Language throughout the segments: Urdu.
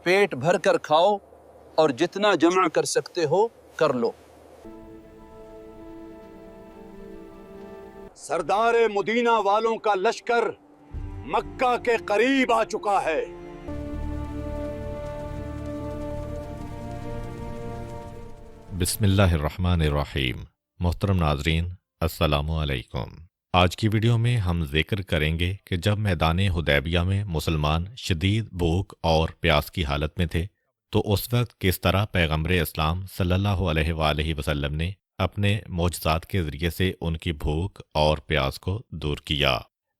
پیٹ بھر کر کھاؤ اور جتنا جمع کر سکتے ہو کر لو۔ سردار مدینہ والوں کا لشکر مکہ کے قریب آ چکا ہے۔ بسم اللہ الرحمن الرحیم۔ محترم ناظرین، السلام علیکم۔ آج کی ویڈیو میں ہم ذکر کریں گے کہ جب میدان حدیبیہ میں مسلمان شدید بھوک اور پیاس کی حالت میں تھے تو اس وقت کس طرح پیغمبر اسلام صلی اللہ علیہ وآلہ وسلم نے اپنے معجزات کے ذریعے سے ان کی بھوک اور پیاس کو دور کیا۔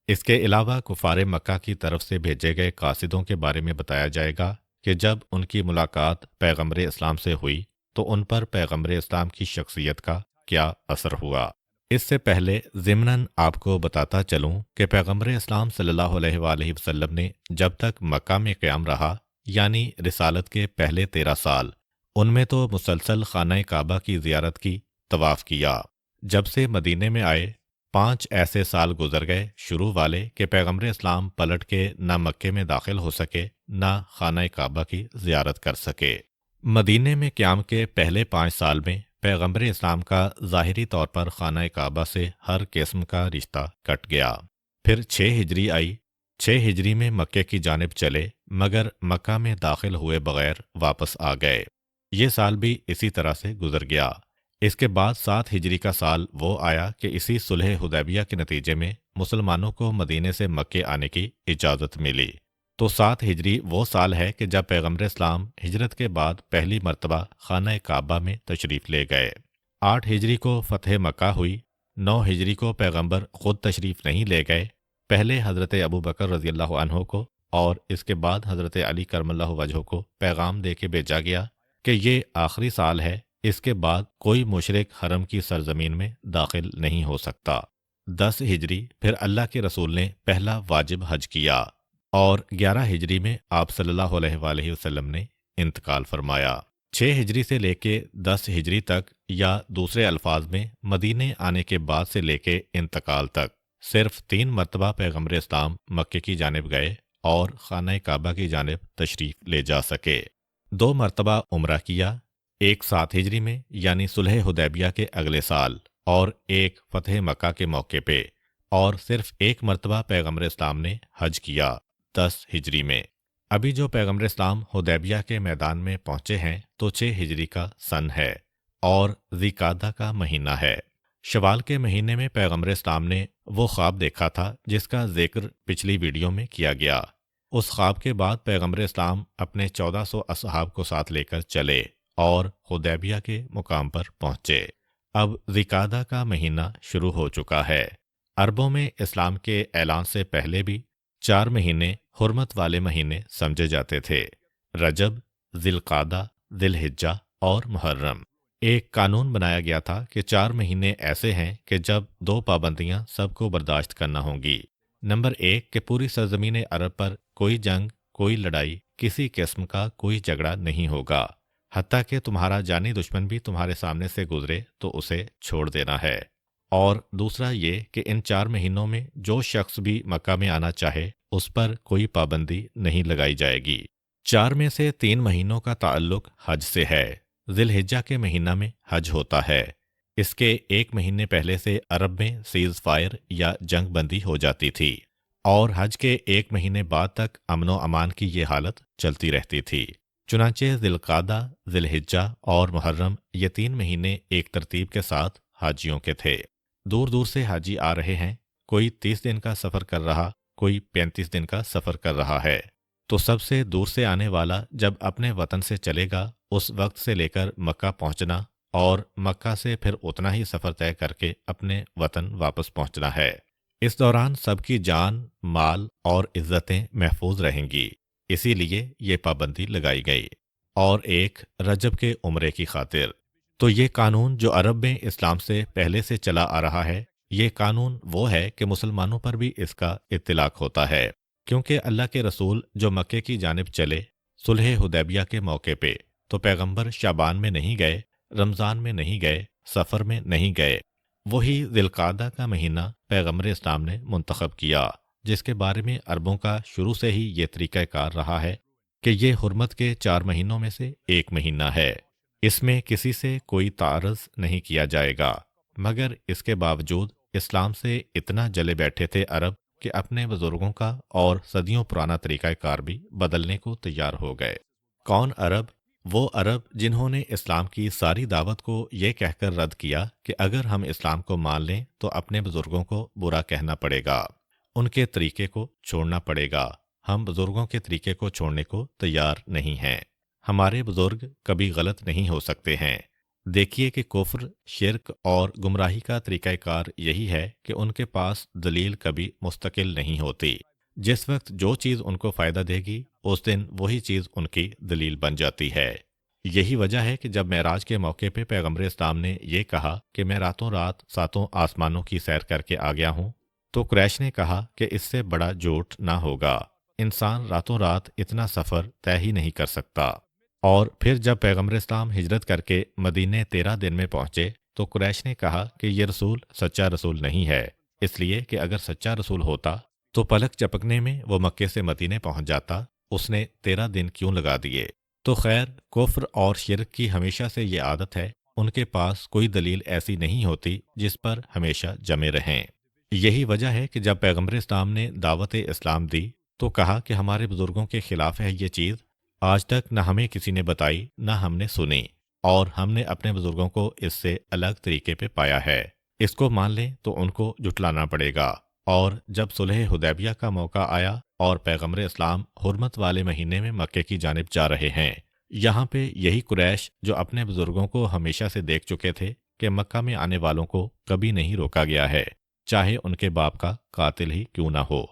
اس کے علاوہ کفار مکہ کی طرف سے بھیجے گئے قاصدوں کے بارے میں بتایا جائے گا کہ جب ان کی ملاقات پیغمبر اسلام سے ہوئی تو ان پر پیغمبر اسلام کی شخصیت کا کیا اثر ہوا۔ اس سے پہلے ضمناً آپ کو بتاتا چلوں کہ پیغمبر اسلام صلی اللہ علیہ وآلہ وسلم نے جب تک مکہ میں قیام رہا، یعنی رسالت کے پہلے 13 سال، ان میں تو مسلسل خانہ کعبہ کی زیارت کی، طواف کیا۔ جب سے مدینے میں آئے 5 ایسے سال گزر گئے شروع والے کہ پیغمبر اسلام پلٹ کے نہ مکے میں داخل ہو سکے نہ خانہ کعبہ کی زیارت کر سکے۔ مدینے میں قیام کے پہلے 5 سال میں پیغمبر اسلام کا ظاہری طور پر خانہ کعبہ سے ہر قسم کا رشتہ کٹ گیا۔ پھر 6 ہجری آئی۔ 6 ہجری میں مکے کی جانب چلے مگر مکہ میں داخل ہوئے بغیر واپس آ گئے۔ یہ سال بھی اسی طرح سے گزر گیا۔ اس کے بعد 7 ہجری کا سال وہ آیا کہ اسی صلح حدیبیہ کے نتیجے میں مسلمانوں کو مدینے سے مکے آنے کی اجازت ملی۔ تو 7 ہجری وہ سال ہے کہ جب پیغمبر اسلام ہجرت کے بعد پہلی مرتبہ خانہ کعبہ میں تشریف لے گئے۔ 8 ہجری کو فتح مکہ ہوئی۔ 9 ہجری کو پیغمبر خود تشریف نہیں لے گئے، پہلے حضرت ابو بکر رضی اللہ عنہ کو اور اس کے بعد حضرت علی کرم اللہ وجہہ کو پیغام دے کے بھیجا گیا کہ یہ آخری سال ہے، اس کے بعد کوئی مشرک حرم کی سرزمین میں داخل نہیں ہو سکتا۔ 10 ہجری پھر اللہ کے رسول نے پہلا واجب حج کیا اور 11 ہجری میں آپ صلی اللہ علیہ وآلہ وسلم نے انتقال فرمایا۔ 6 ہجری سے لے کے 10 ہجری تک، یا دوسرے الفاظ میں مدینے آنے کے بعد سے لے کے انتقال تک، صرف 3 مرتبہ پیغمبر اسلام مکے کی جانب گئے اور خانہ کعبہ کی جانب تشریف لے جا سکے۔ 2 مرتبہ عمرہ کیا، ایک 7 ہجری میں یعنی صلح حدیبیہ کے اگلے سال، اور ایک فتح مکہ کے موقع پہ، اور صرف 1 مرتبہ پیغمبر اسلام نے حج کیا 10 ہجری میں۔ ابھی جو پیغمبر اسلام حدیبیہ کے میدان میں پہنچے ہیں تو 6 ہجری کا سن ہے اور ذی القعدہ کا مہینہ ہے۔ شوال کے مہینے میں پیغمبر اسلام نے وہ خواب دیکھا تھا جس کا ذکر پچھلی ویڈیو میں کیا گیا۔ اس خواب کے بعد پیغمبر اسلام اپنے 1400 اصحاب کو ساتھ لے کر چلے اور حدیبیہ کے مقام پر پہنچے۔ اب ذی القعدہ کا مہینہ شروع ہو چکا ہے۔ عربوں میں اسلام کے اعلان سے پہلے بھی 4 مہینے حرمت والے مہینے سمجھے جاتے تھے: رجب، ذی القعدہ، ذی الحجہ اور محرم۔ ایک قانون بنایا گیا تھا کہ 4 مہینے ایسے ہیں کہ جب 2 پابندیاں سب کو برداشت کرنا ہوں گی۔ نمبر 1 کہ پوری سرزمین عرب پر کوئی جنگ، کوئی لڑائی، کسی قسم کا کوئی جھگڑا نہیں ہوگا، حتیٰ کہ تمہارا جانی دشمن بھی تمہارے سامنے سے گزرے تو اسے چھوڑ دینا ہے۔ اور دوسرا یہ کہ ان 4 مہینوں میں جو شخص بھی مکہ میں آنا چاہے اس پر کوئی پابندی نہیں لگائی جائے گی۔ 4 میں سے 3 مہینوں کا تعلق حج سے ہے۔ ذی الحجہ کے مہینہ میں حج ہوتا ہے۔ اس کے 1 مہینے پہلے سے عرب میں سیز فائر یا جنگ بندی ہو جاتی تھی، اور حج کے 1 مہینے بعد تک امن و امان کی یہ حالت چلتی رہتی تھی۔ چنانچہ ذی القعدہ، ذی الحجہ اور محرم، یہ 3 مہینے ایک ترتیب کے ساتھ حاجیوں کے تھے۔ دور دور سے حاجی آ رہے ہیں، کوئی 30 دن کا سفر کر رہا، کوئی 35 دن کا سفر کر رہا ہے۔ تو سب سے دور سے آنے والا جب اپنے وطن سے چلے گا، اس وقت سے لے کر مکہ پہنچنا اور مکہ سے پھر اتنا ہی سفر طے کر کے اپنے وطن واپس پہنچنا ہے۔ اس دوران سب کی جان، مال اور عزتیں محفوظ رہیں گی، اسی لیے یہ پابندی لگائی گئی۔ اور ایک رجب کے عمرے کی خاطر۔ تو یہ قانون جو عرب میں اسلام سے پہلے سے چلا آ رہا ہے، یہ قانون وہ ہے کہ مسلمانوں پر بھی اس کا اطلاق ہوتا ہے، کیونکہ اللہ کے رسول جو مکے کی جانب چلے صلح حدیبیہ کے موقع پہ، تو پیغمبر شعبان میں نہیں گئے، رمضان میں نہیں گئے، سفر میں نہیں گئے، وہی ذی القعدہ کا مہینہ پیغمبر اسلام نے منتخب کیا، جس کے بارے میں عربوں کا شروع سے ہی یہ طریقہ کار رہا ہے کہ یہ حرمت کے 4 مہینوں میں سے ایک مہینہ ہے، اس میں کسی سے کوئی تعارض نہیں کیا جائے گا، مگر اس کے باوجود اسلام سے اتنا جلے بیٹھے تھے عرب کہ اپنے بزرگوں کا اور صدیوں پرانا طریقہ کار بھی بدلنے کو تیار ہو گئے۔ کون عرب؟ وہ عرب جنہوں نے اسلام کی ساری دعوت کو یہ کہہ کر رد کیا کہ اگر ہم اسلام کو مان لیں تو اپنے بزرگوں کو برا کہنا پڑے گا، ان کے طریقے کو چھوڑنا پڑے گا۔ ہم بزرگوں کے طریقے کو چھوڑنے کو تیار نہیں ہیں، ہمارے بزرگ کبھی غلط نہیں ہو سکتے ہیں۔ دیکھیے کہ کفر، شرک اور گمراہی کا طریقہ کار یہی ہے کہ ان کے پاس دلیل کبھی مستقل نہیں ہوتی۔ جس وقت جو چیز ان کو فائدہ دے گی اس دن وہی چیز ان کی دلیل بن جاتی ہے۔ یہی وجہ ہے کہ جب معراج کے موقع پہ پیغمبر اسلام نے یہ کہا کہ میں راتوں رات 7 آسمانوں کی سیر کر کے آ گیا ہوں، تو قریش نے کہا کہ اس سے بڑا جھوٹ نہ ہوگا، انسان راتوں رات اتنا سفر طے ہی نہیں کر سکتا۔ اور پھر جب پیغمبر اسلام ہجرت کر کے مدینے 13 دن میں پہنچے تو قریش نے کہا کہ یہ رسول سچا رسول نہیں ہے، اس لیے کہ اگر سچا رسول ہوتا تو پلک چپکنے میں وہ مکے سے مدینے پہنچ جاتا، اس نے 13 دن کیوں لگا دیے؟ تو خیر، کفر اور شرک کی ہمیشہ سے یہ عادت ہے، ان کے پاس کوئی دلیل ایسی نہیں ہوتی جس پر ہمیشہ جمے رہیں۔ یہی وجہ ہے کہ جب پیغمبر اسلام نے دعوت اسلام دی تو کہا کہ ہمارے بزرگوں کے خلاف ہے یہ چیز، آج تک نہ ہمیں کسی نے بتائی نہ ہم نے سنی، اور ہم نے اپنے بزرگوں کو اس سے الگ طریقے پہ پایا ہے، اس کو مان لیں تو ان کو جھٹلانا پڑے گا۔ اور جب صلح حدیبیہ کا موقع آیا اور پیغمبر اسلام حرمت والے مہینے میں مکے کی جانب جا رہے ہیں، یہاں پہ یہی قریش جو اپنے بزرگوں کو ہمیشہ سے دیکھ چکے تھے کہ مکہ میں آنے والوں کو کبھی نہیں روکا گیا ہے، چاہے ان کے باپ کا قاتل ہی کیوں نہ ہو،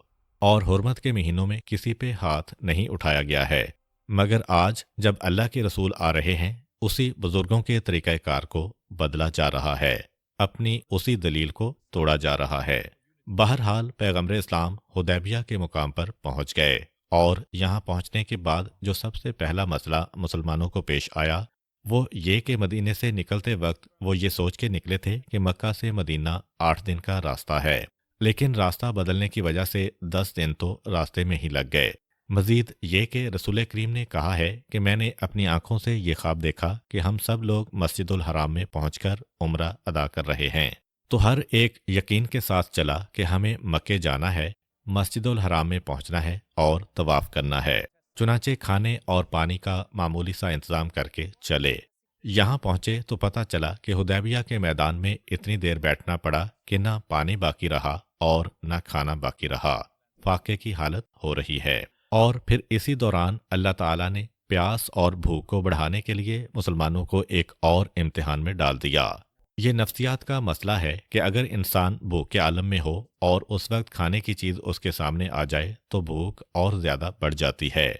اور حرمت کے مہینوں میں کسی پہ ہاتھ نہیں اٹھایا گیا ہے، مگر آج جب اللہ کے رسول آ رہے ہیں اسی بزرگوں کے طریقہ کار کو بدلا جا رہا ہے، اپنی اسی دلیل کو توڑا جا رہا ہے۔ بہرحال پیغمبر اسلام حدیبیہ کے مقام پر پہنچ گئے، اور یہاں پہنچنے کے بعد جو سب سے پہلا مسئلہ مسلمانوں کو پیش آیا وہ یہ کہ مدینے سے نکلتے وقت وہ یہ سوچ کے نکلے تھے کہ مکہ سے مدینہ 8 دن کا راستہ ہے، لیکن راستہ بدلنے کی وجہ سے 10 دن تو راستے میں ہی لگ گئے۔ مزید یہ کہ رسول کریم نے کہا ہے کہ میں نے اپنی آنکھوں سے یہ خواب دیکھا کہ ہم سب لوگ مسجد الحرام میں پہنچ کر عمرہ ادا کر رہے ہیں، تو ہر ایک یقین کے ساتھ چلا کہ ہمیں مکے جانا ہے، مسجد الحرام میں پہنچنا ہے اور طواف کرنا ہے، چنانچہ کھانے اور پانی کا معمولی سا انتظام کر کے چلے۔ یہاں پہنچے تو پتہ چلا کہ حدیبیہ کے میدان میں اتنی دیر بیٹھنا پڑا کہ نہ پانی باقی رہا اور نہ کھانا باقی رہا، فاقے کی حالت ہو رہی ہے۔ اور پھر اسی دوران اللہ تعالیٰ نے پیاس اور بھوک کو بڑھانے کے لیے مسلمانوں کو ایک اور امتحان میں ڈال دیا۔ یہ نفسیات کا مسئلہ ہے کہ اگر انسان بھوک کے عالم میں ہو اور اس وقت کھانے کی چیز اس کے سامنے آ جائے تو بھوک اور زیادہ بڑھ جاتی ہے۔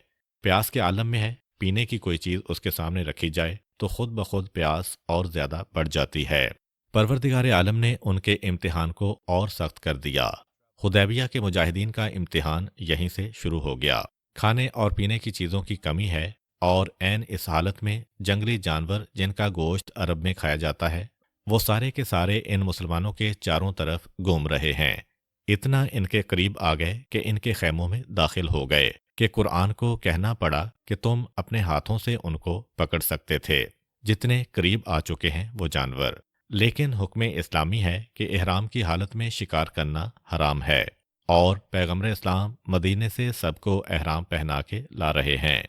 پیاس کے عالم میں ہے، پینے کی کوئی چیز اس کے سامنے رکھی جائے تو خود بخود پیاس اور زیادہ بڑھ جاتی ہے۔ پروردگار عالم نے ان کے امتحان کو اور سخت کر دیا۔ حدیبیہ کے مجاہدین کا امتحان یہیں سے شروع ہو گیا۔ کھانے اور پینے کی چیزوں کی کمی ہے، اور عین اس حالت میں جنگلی جانور جن کا گوشت عرب میں کھایا جاتا ہے وہ سارے کے سارے ان مسلمانوں کے چاروں طرف گھوم رہے ہیں۔ اتنا ان کے قریب آ گئے کہ ان کے خیموں میں داخل ہو گئے کہ قرآن کو کہنا پڑا کہ تم اپنے ہاتھوں سے ان کو پکڑ سکتے تھے، جتنے قریب آ چکے ہیں وہ جانور۔ لیکن حکم اسلامی ہے کہ احرام کی حالت میں شکار کرنا حرام ہے، اور پیغمبر اسلام مدینے سے سب کو احرام پہنا کے لا رہے ہیں۔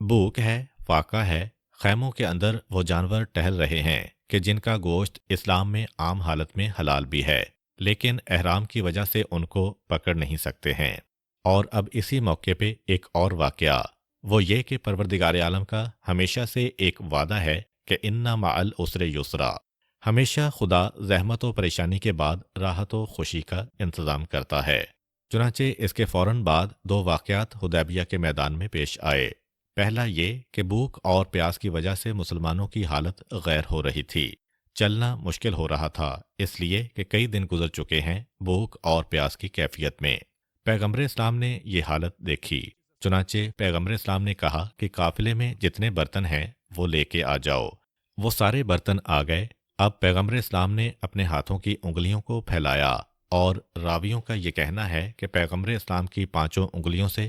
بھوک ہے، فاقہ ہے، خیموں کے اندر وہ جانور ٹہل رہے ہیں کہ جن کا گوشت اسلام میں عام حالت میں حلال بھی ہے، لیکن احرام کی وجہ سے ان کو پکڑ نہیں سکتے ہیں۔ اور اب اسی موقع پہ ایک اور واقعہ، وہ یہ کہ پروردگار عالم کا ہمیشہ سے ایک وعدہ ہے کہ اِنَّ مَعَ الْعُسْرِ یُسْرًا، ہمیشہ خدا زحمت و پریشانی کے بعد راحت و خوشی کا انتظام کرتا ہے۔ چنانچہ اس کے فوراً بعد 2 واقعات حدیبیہ کے میدان میں پیش آئے۔ پہلا یہ کہ بھوک اور پیاس کی وجہ سے مسلمانوں کی حالت غیر ہو رہی تھی، چلنا مشکل ہو رہا تھا، اس لیے کہ کئی دن گزر چکے ہیں بھوک اور پیاس کی کیفیت میں۔ پیغمبر اسلام نے یہ حالت دیکھی، چنانچہ پیغمبر اسلام نے کہا کہ قافلے میں جتنے برتن ہیں وہ لے کے آ جاؤ۔ وہ سارے برتن آ گئے۔ اب پیغمبر اسلام نے اپنے ہاتھوں کی انگلیوں کو پھیلایا، اور راویوں کا یہ کہنا ہے کہ پیغمبر اسلام کی 5 انگلیوں سے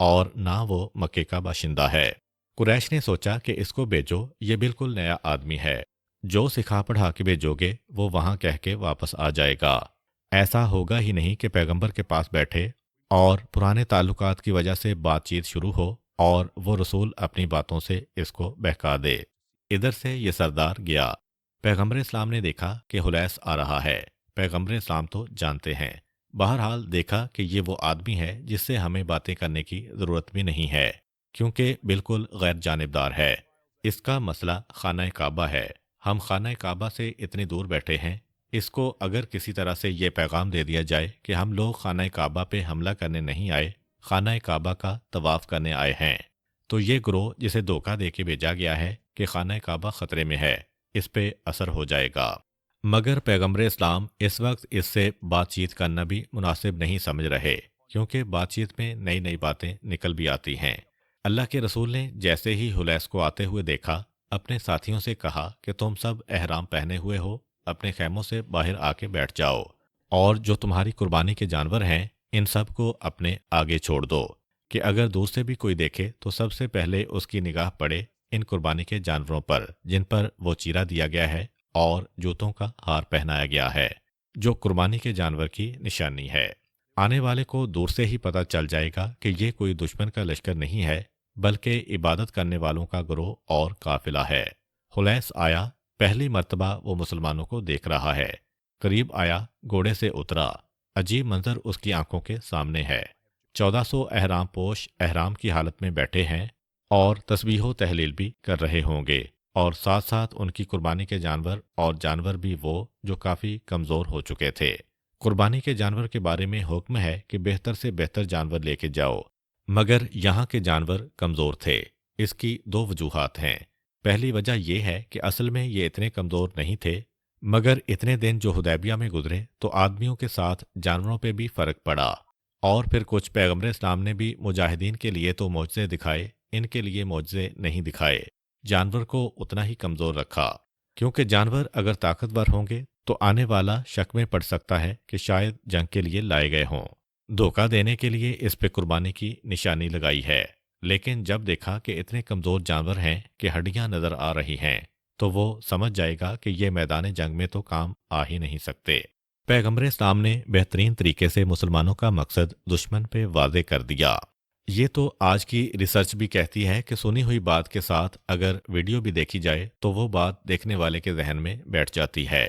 اور نہ وہ مکے کا باشندہ ہے۔ قریش نے سوچا کہ اس کو بھیجو، یہ بالکل نیا آدمی ہے، جو سکھا پڑھا کے بھیجو گے وہ وہاں کہہ کے واپس آ جائے گا۔ ایسا ہوگا ہی نہیں کہ پیغمبر کے پاس بیٹھے اور پرانے تعلقات کی وجہ سے بات چیت شروع ہو اور وہ رسول اپنی باتوں سے اس کو بہکا دے۔ ادھر سے یہ سردار گیا۔ پیغمبر اسلام نے دیکھا کہ حلیس آ رہا ہے۔ پیغمبر اسلام تو جانتے ہیں، بہرحال دیکھا کہ یہ وہ آدمی ہے جس سے ہمیں باتیں کرنے کی ضرورت بھی نہیں ہے، کیونکہ بالکل غیر جانبدار ہے۔ اس کا مسئلہ خانہ کعبہ ہے، ہم خانہ کعبہ سے اتنی دور بیٹھے ہیں، اس کو اگر کسی طرح سے یہ پیغام دے دیا جائے کہ ہم لوگ خانہ کعبہ پہ حملہ کرنے نہیں آئے، خانہ کعبہ کا طواف کرنے آئے ہیں، تو یہ گروہ جسے دھوکہ دے کے بھیجا گیا ہے کہ خانہ کعبہ خطرے میں ہے، اس پہ اثر ہو جائے گا۔ مگر پیغمبر اسلام اس وقت اس سے بات چیت کرنا بھی مناسب نہیں سمجھ رہے، کیونکہ بات چیت میں نئی نئی باتیں نکل بھی آتی ہیں۔ اللہ کے رسول نے جیسے ہی حلیس کو آتے ہوئے دیکھا، اپنے ساتھیوں سے کہا کہ تم سب احرام پہنے ہوئے ہو، اپنے خیموں سے باہر آ کے بیٹھ جاؤ، اور جو تمہاری قربانی کے جانور ہیں ان سب کو اپنے آگے چھوڑ دو، کہ اگر دور سے بھی کوئی دیکھے تو سب سے پہلے اس کی نگاہ پڑے ان قربانی کے جانوروں پر جن پر وہ چیرا دیا گیا ہے اور جوتوں کا ہار پہنایا گیا ہے، جو قربانی کے جانور کی نشانی ہے۔ آنے والے کو دور سے ہی پتہ چل جائے گا کہ یہ کوئی دشمن کا لشکر نہیں ہے، بلکہ عبادت کرنے والوں کا گروہ اور قافلہ ہے۔ حلیس آیا، پہلی مرتبہ وہ مسلمانوں کو دیکھ رہا ہے، قریب آیا، گھوڑے سے اترا، عجیب منظر اس کی آنکھوں کے سامنے ہے۔ 1400 احرام پوش احرام کی حالت میں بیٹھے ہیں اور تسبیح و تحلیل بھی کر رہے ہوں گے، اور ساتھ ساتھ ان کی قربانی کے جانور، اور جانور بھی وہ جو کافی کمزور ہو چکے تھے۔ قربانی کے جانور کے بارے میں حکم ہے کہ بہتر سے بہتر جانور لے کے جاؤ، مگر یہاں کے جانور کمزور تھے۔ اس کی دو وجوہات ہیں۔ پہلی وجہ یہ ہے کہ اصل میں یہ اتنے کمزور نہیں تھے، مگر اتنے دن جو حدیبیہ میں گزرے تو آدمیوں کے ساتھ جانوروں پہ بھی فرق پڑا، اور پھر کچھ پیغمبر اسلام نے بھی مجاہدین کے لیے تو معجزے دکھائے، ان کے لیے معجزے نہیں دکھائے، جانور کو اتنا ہی کمزور رکھا، کیونکہ جانور اگر طاقتور ہوں گے تو آنے والا شک میں پڑ سکتا ہے کہ شاید جنگ کے لیے لائے گئے ہوں۔ دھوکہ دینے کے لیے اس پہ قربانی کی نشانی لگائی ہے، لیکن جب دیکھا کہ اتنے کمزور جانور ہیں کہ ہڈیاں نظر آ رہی ہیں تو وہ سمجھ جائے گا کہ یہ میدان جنگ میں تو کام آ ہی نہیں سکتے۔ پیغمبر اسلام نے بہترین طریقے سے مسلمانوں کا مقصد دشمن پہ واضح کر دیا۔ یہ تو آج کی ریسرچ بھی کہتی ہے کہ سنی ہوئی بات کے ساتھ اگر ویڈیو بھی دیکھی جائے تو وہ بات دیکھنے والے کے ذہن میں بیٹھ جاتی ہے۔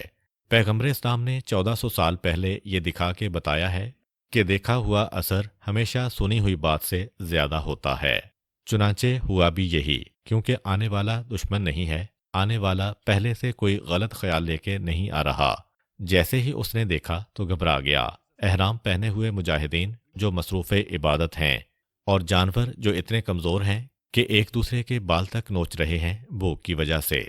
پیغمبر اسلام نے 1400 سال پہلے یہ دکھا کے بتایا ہے کہ دیکھا ہوا اثر ہمیشہ سنی ہوئی بات سے زیادہ ہوتا ہے۔ چنانچہ ہوا بھی یہی، کیونکہ آنے والا دشمن نہیں ہے، آنے والا پہلے سے کوئی غلط خیال لے کے نہیں آ رہا۔ جیسے ہی اس نے دیکھا تو گھبرا گیا۔ احرام پہنے ہوئے مجاہدین جو مصروف عبادت ہیں، اور جانور جو اتنے کمزور ہیں کہ ایک دوسرے کے بال تک نوچ رہے ہیں بھوک کی وجہ سے،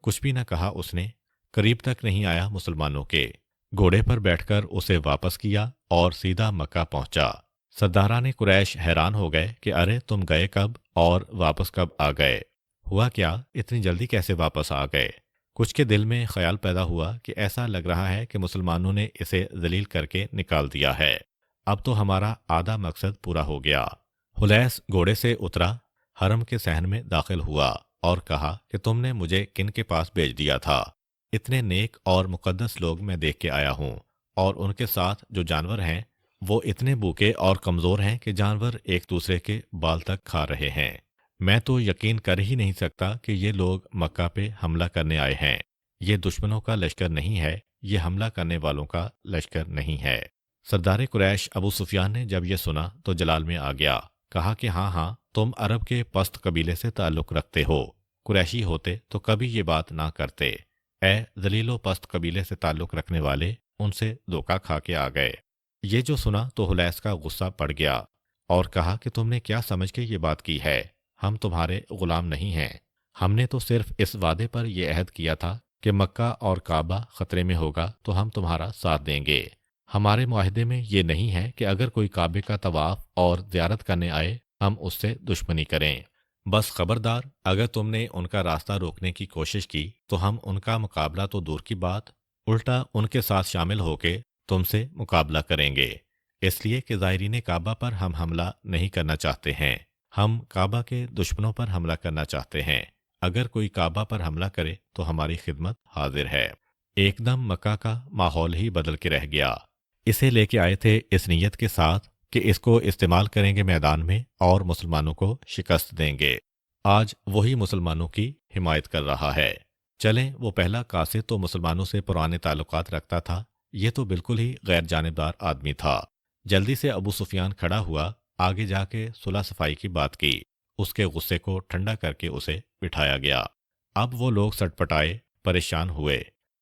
کچھ بھی نہ کہا اس نے، قریب تک نہیں آیا مسلمانوں کے، گھوڑے پر بیٹھ کر اسے واپس کیا اور سیدھا مکہ پہنچا۔ سرداران قریش حیران ہو گئے کہ ارے تم گئے کب اور واپس کب آ گئے؟ ہوا کیا، اتنی جلدی کیسے واپس آ گئے؟ کچھ کے دل میں خیال پیدا ہوا کہ ایسا لگ رہا ہے کہ مسلمانوں نے اسے ذلیل کر کے نکال دیا ہے، اب تو ہمارا آدھا مقصد پورا ہو گیا۔ حلیس گھوڑے سے اترا، حرم کے صحن میں داخل ہوا اور کہا کہ تم نے مجھے کن کے پاس بھیج دیا تھا؟ اتنے نیک اور مقدس لوگ میں دیکھ کے آیا ہوں، اور ان کے ساتھ جو جانور ہیں وہ اتنے بھوکے اور کمزور ہیں کہ جانور ایک دوسرے کے بال تک کھا رہے ہیں۔ میں تو یقین کر ہی نہیں سکتا کہ یہ لوگ مکہ پہ حملہ کرنے آئے ہیں۔ یہ دشمنوں کا لشکر نہیں ہے، یہ حملہ کرنے والوں کا لشکر نہیں ہے۔ سردار قریش ابو سفیان نے جب یہ سنا تو جلال میں آ گیا، کہا کہ ہاں تم عرب کے پست قبیلے سے تعلق رکھتے ہو، قریشی ہوتے تو کبھی یہ بات نہ کرتے۔ اے ذلیل و پست قبیلے سے تعلق رکھنے والے، ان سے دھوکہ کھا کے آ گئے۔ یہ جو سنا تو حلیس کا غصہ پڑ گیا اور کہا کہ تم نے کیا سمجھ کے یہ بات کی ہے؟ ہم تمہارے غلام نہیں ہیں، ہم نے تو صرف اس وعدے پر یہ عہد کیا تھا کہ مکہ اور کعبہ خطرے میں ہوگا تو ہم تمہارا ساتھ دیں گے۔ ہمارے معاہدے میں یہ نہیں ہے کہ اگر کوئی کعبے کا طواف اور زیارت کرنے آئے ہم اس سے دشمنی کریں۔ بس خبردار، اگر تم نے ان کا راستہ روکنے کی کوشش کی تو ہم ان کا مقابلہ تو دور کی بات، الٹا ان کے ساتھ شامل ہو کے تم سے مقابلہ کریں گے۔ اس لیے کہ ظاہرین کعبہ پر ہم حملہ نہیں کرنا چاہتے ہیں، ہم کعبہ کے دشمنوں پر حملہ کرنا چاہتے ہیں۔ اگر کوئی کعبہ پر حملہ کرے تو ہماری خدمت حاضر ہے۔ ایک دم مکہ کا ماحول ہی بدل کے رہ گیا۔ اسے لے کے آئے تھے اس نیت کے ساتھ کہ اس کو استعمال کریں گے میدان میں اور مسلمانوں کو شکست دیں گے۔ آج وہی مسلمانوں کی حمایت کر رہا ہے۔ چلیں، وہ پہلا قاصد تو مسلمانوں سے پرانے تعلقات رکھتا تھا، یہ تو بالکل ہی غیر جانبدار آدمی تھا۔ جلدی سے ابو سفیان کھڑا ہوا، آگے جا کے صلح صفائی کی بات کی، اس کے غصے کو ٹھنڈا کر کے اسے بٹھایا گیا۔ اب وہ لوگ سٹپٹائے، پریشان ہوئے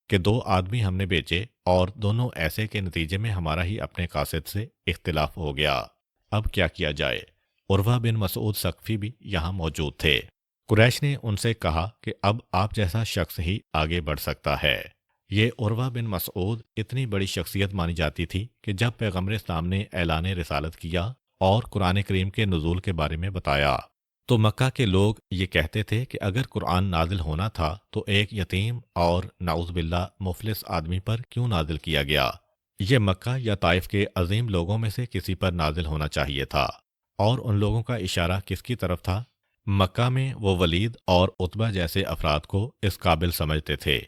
کہ 2 آدمی ہم نے بیچے اور دونوں ایسے کے نتیجے میں ہمارا ہی اپنے قاصد سے اختلاف ہو گیا، اب کیا جائے؟ عروہ بن مسعود ثقفی بھی یہاں موجود تھے۔ قریش نے ان سے کہا کہ اب آپ جیسا شخص ہی آگے بڑھ سکتا ہے۔ یہ عروہ بن مسعود اتنی بڑی شخصیت مانی جاتی تھی کہ جب پیغمبر اسلام نے اعلان رسالت کیا اور قرآن کریم کے نزول کے بارے میں بتایا تو مکہ کے لوگ یہ کہتے تھے کہ اگر قرآن نازل ہونا تھا تو ایک یتیم اور نعوذ باللہ مفلس آدمی پر کیوں نازل کیا گیا؟ یہ مکہ یا طائف کے عظیم لوگوں میں سے کسی پر نازل ہونا چاہیے تھا۔ اور ان لوگوں کا اشارہ کس کی طرف تھا؟ مکہ میں وہ ولید اور عتبہ جیسے افراد کو اس قابل سمجھتے تھے،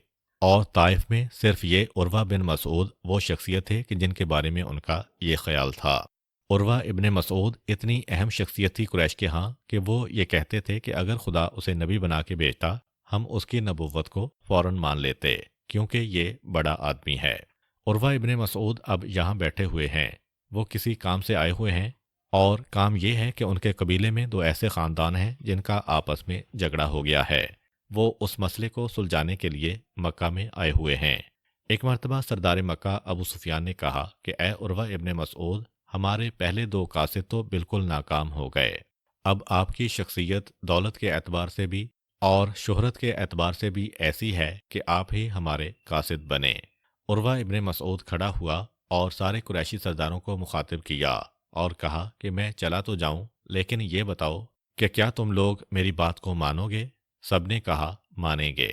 اور طائف میں صرف یہ عروہ بن مسعود وہ شخصیت تھے کہ جن کے بارے میں ان کا یہ خیال تھا۔ عروہ ابن مسعود اتنی اہم شخصیت تھی قریش کے ہاں کہ وہ یہ کہتے تھے کہ اگر خدا اسے نبی بنا کے بھیجتا ہم اس کی نبوت کو فوراً مان لیتے، کیونکہ یہ بڑا آدمی ہے۔ عروہ ابن مسعود اب یہاں بیٹھے ہوئے ہیں، وہ کسی کام سے آئے ہوئے ہیں، اور کام یہ ہے کہ ان کے قبیلے میں 2 ایسے خاندان ہیں جن کا آپس میں جھگڑا ہو گیا ہے، وہ اس مسئلے کو سلجھانے کے لیے مکہ میں آئے ہوئے ہیں۔ ایک مرتبہ سردار مکہ ابو سفیان نے کہا کہ اے عروہ ابن مسعود، ہمارے پہلے 2 قاصد تو بالکل ناکام ہو گئے، اب آپ کی شخصیت دولت کے اعتبار سے بھی اور شہرت کے اعتبار سے بھی ایسی ہے کہ آپ ہی ہمارے قاصد بنے۔ عروہ ابن مسعود کھڑا ہوا اور سارے قریشی سرداروں کو مخاطب کیا اور کہا کہ میں چلا تو جاؤں، لیکن یہ بتاؤ کہ کیا تم لوگ میری بات کو مانو گے؟ سب نے کہا مانیں گے۔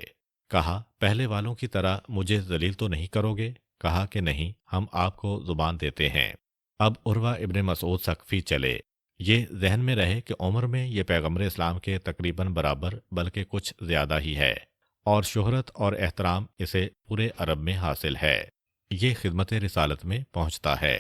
کہا پہلے والوں کی طرح مجھے ذلیل تو نہیں کرو گے؟ کہا کہ نہیں، ہم آپ کو زبان دیتے ہیں۔ اب عروہ ابن مسعود ثقفی چلے۔ یہ ذہن میں رہے کہ عمر میں یہ پیغمبر اسلام کے تقریباً برابر بلکہ کچھ زیادہ ہی ہے، اور شہرت اور احترام اسے پورے عرب میں حاصل ہے، یہ خدمت رسالت میں پہنچتا ہے۔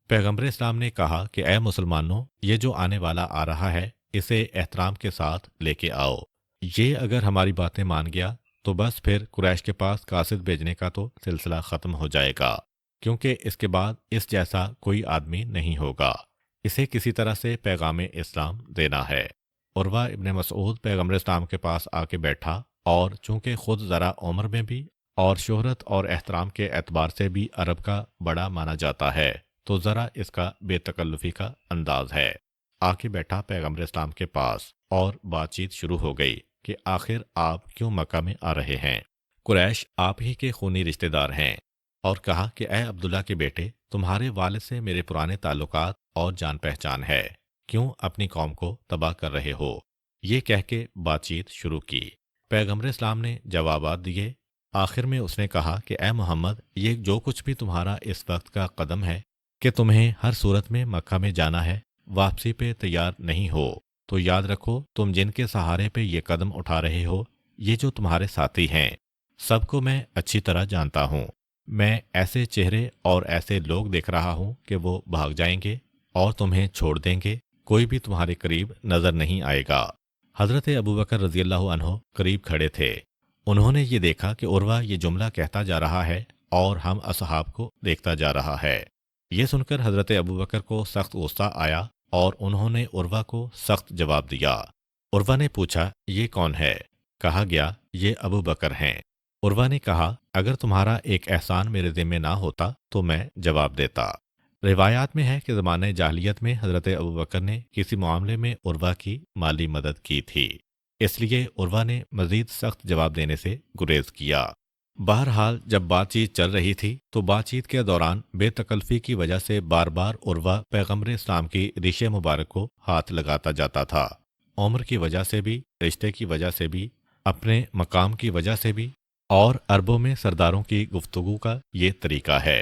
پیغمبر اسلام نے کہا کہ اے مسلمانوں، یہ جو آنے والا آ رہا ہے اسے احترام کے ساتھ لے کے آؤ۔ یہ اگر ہماری باتیں مان گیا تو بس پھر قریش کے پاس قاصد بھیجنے کا تو سلسلہ ختم ہو جائے گا، کیونکہ اس کے بعد اس جیسا کوئی آدمی نہیں ہوگا، اسے کسی طرح سے پیغام اسلام دینا ہے۔ عروہ ابن مسعود پیغمبر اسلام کے پاس آ کے بیٹھا، اور چونکہ خود ذرا عمر میں بھی اور شہرت اور احترام کے اعتبار سے بھی عرب کا بڑا مانا جاتا ہے، تو ذرا اس کا بے تکلفی کا انداز ہے۔ آ کے بیٹھا پیغمبر اسلام کے پاس اور بات چیت شروع ہو گئی کہ آخر آپ کیوں مکہ میں آ رہے ہیں؟ قریش آپ ہی کے خونی رشتہ دار ہیں، اور کہا کہ اے عبداللہ کے بیٹے، تمہارے والد سے میرے پرانے تعلقات اور جان پہچان ہے، کیوں اپنی قوم کو تباہ کر رہے ہو؟ یہ کہہ کے بات چیت شروع کی۔ پیغمبر اسلام نے جوابات دیے۔ آخر میں اس نے کہا کہ اے محمد، یہ جو کچھ بھی تمہارا اس وقت کا قدم ہے کہ تمہیں ہر صورت میں مکہ میں جانا ہے، واپسی پہ تیار نہیں ہو تو یاد رکھو تم جن کے سہارے پہ یہ قدم اٹھا رہے ہو، یہ جو تمہارے ساتھی ہیں، سب کو میں اچھی طرح جانتا ہوں۔ میں ایسے چہرے اور ایسے لوگ دیکھ رہا ہوں کہ وہ بھاگ جائیں گے اور تمہیں چھوڑ دیں گے، کوئی بھی تمہارے قریب نظر نہیں آئے گا۔ حضرت ابوبکر رضی اللہ عنہ قریب کھڑے تھے، انہوں نے یہ دیکھا کہ عروہ یہ جملہ کہتا جا رہا ہے اور ہم اصحاب کو دیکھتا جا رہا ہے۔ یہ سن کر حضرت ابوبکر کو سخت غصہ آیا اور انہوں نے عروہ کو سخت جواب دیا۔ عروہ نے پوچھا یہ کون ہے؟ کہا گیا یہ ابوبکر ہیں۔ عروہ نے کہا اگر تمہارا ایک احسان میرے ذمہ نہ ہوتا تو میں جواب دیتا۔ روایات میں ہے کہ زمانہ جاہلیت میں حضرت ابوبکر نے کسی معاملے میں عروہ کی مالی مدد کی تھی، اس لیے عروہ نے مزید سخت جواب دینے سے گریز کیا۔ بہرحال جب بات چیت چل رہی تھی تو بات چیت کے دوران بے تکلفی کی وجہ سے بار بار عروہ پیغمبر اسلام کی ریش مبارک کو ہاتھ لگاتا جاتا تھا، عمر کی وجہ سے بھی، رشتے کی وجہ سے بھی، اپنے مقام کی وجہ سے بھی، اور عربوں میں سرداروں کی گفتگو کا یہ طریقہ ہے۔